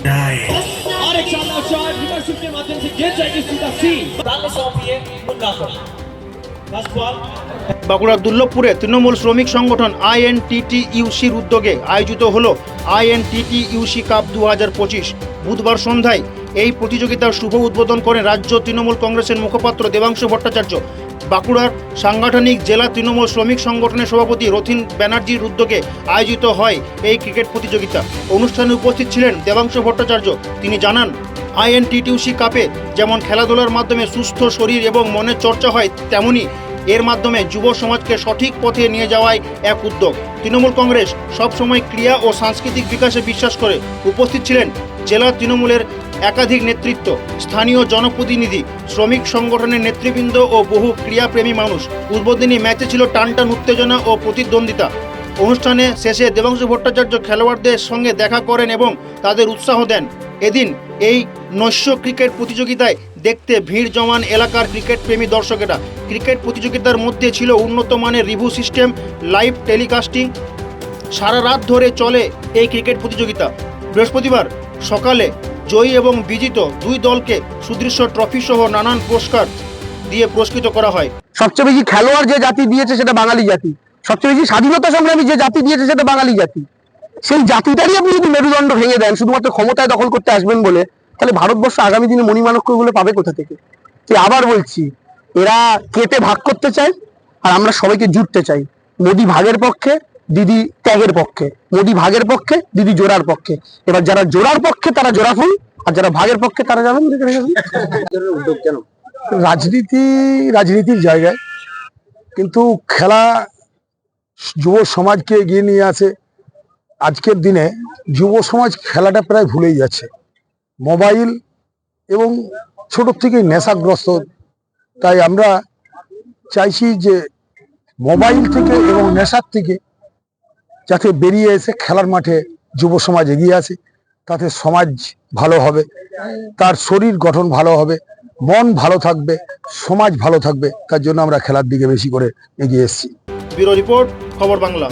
और एक शानदार शॉट रिवर्सिव के माध्यम से गेंद जाएगी सीधा सीन डालने सौंपिए मुन्ना को फर्स्ट बॉल। বাঁকুড়ার দুর্লভপুরে তৃণমূল শ্রমিক সংগঠন আইএনটিটিইউসির উদ্যোগে আয়োজিত হলো আইএনটিটিইউসি কাপ 2025। বুধবার সন্ধ্যায় এই প্রতিযোগিতার শুভ উদ্বোধন করেন রাজ্য তৃণমূল কংগ্রেসের মুখপাত্র দেবাংশু ভট্টাচার্য। বাঁকুড়ার সাংগঠনিক জেলা তৃণমূল শ্রমিক সংগঠনের সভাপতি রথিন ব্যানার্জির উদ্যোগে আয়োজিত হয় এই ক্রিকেট প্রতিযোগিতা। অনুষ্ঠানে উপস্থিত ছিলেন দেবাংশু ভট্টাচার্য। তিনি জানান, আইএনটিটিইউসি কাপে যেমন খেলাধুলার মাধ্যমে সুস্থ শরীর এবং মনের চর্চা হয়, তেমনি এর মাধ্যমে যুব সমাজকে সঠিক পথে নিয়ে যাওয়াই এক উদ্যোগ। তৃণমূল কংগ্রেস সবসময় ক্রীড়া ও সাংস্কৃতিক বিকাশে বিশ্বাস করে। উপস্থিত ছিলেন জেলা তৃণমূলের একাধিক নেতৃত্ব, স্থানীয় জনপ্রতিনিধি, শ্রমিক সংগঠনের নেতৃবৃন্দ ও বহু ক্রীড়াপ্রেমী মানুষ। উদ্বোধনী ম্যাচে ছিল টানটান উত্তেজনা ও প্রতিদ্বন্দ্বিতা। অনুষ্ঠানে শেষে দেবাংশু ভট্টাচার্য খেলোয়াড়দের সঙ্গে দেখা করেন এবং তাদের উৎসাহ দেন। এদিন এই নৈশ ক্রিকেট প্রতিযোগিতায় দেখতে ভিড় জমান এলাকার ক্রিকেট প্রেমী দর্শকেরা। ক্রিকেট প্রতিযোগিতার মধ্যে ছিল উন্নত মানের রিভিউ সিস্টেম, লাইভ টেলিকাস্টিং। সারা রাত ধরে চলে এই ক্রিকেট প্রতিযোগিতা। বৃহস্পতিবার সকালে জয়ী এবং বিজিত দুই দলকে সুদৃশ্য ট্রফি সহ নানান পুরস্কার দিয়ে পুরস্কৃত করা হয়। সবচেয়ে বেশি খেলোয়াড় যে জাতি দিয়েছে সেটা বাঙালি জাতি, সবচেয়ে বেশি স্বাধীনতা সংগ্রামী যে জাতি দিয়েছে সেটা বাঙালি জাতি। সেই জাতিটারই আপনি যদি মেরুদণ্ড ভেঙে দেন শুধুমাত্র ক্ষমতায় দখল করতে আসবেন বলে, তাহলে ভারতবর্ষ আগামী দিনে মণিমাণক্যগুলো পাবে কোথা থেকে? আবার বলছি, এরা কেটে ভাগ করতে চায় আর আমরা সবাইকে জুটতে চাই। মোদি ভাগের পক্ষে, দিদি ত্যাগের পক্ষে। মোদি ভাগের পক্ষে, দিদি জোড়ার পক্ষে। এবার যারা জোড়ার পক্ষে তারা জোড়া খুন, আর যারা ভাগের পক্ষে তারা যাবেন উদ্যোগ। কেন রাজনীতির জায়গায়, কিন্তু খেলা যুব সমাজকে এগিয়ে নিয়ে আসে। আজকের দিনে যুব সমাজ খেলাটা প্রায় ভুলেই যাচ্ছে। মোবাইল এবং ছোট থেকেই নেশাগ্রস্ত। তাই আমরা চাইছি যে মোবাইল থেকে এবং নেশার থেকে যাতে বেরিয়ে এসে খেলার মাঠে যুব সমাজ এগিয়ে আসে, তাতে সমাজ ভালো হবে, তার শরীর গঠন ভালো হবে, মন ভালো থাকবে, সমাজ ভালো থাকবে। তার জন্য আমরা খেলার দিকে বেশি করে এগিয়ে এসেছি। ব্যুরো রিপোর্ট, খবর বাংলা।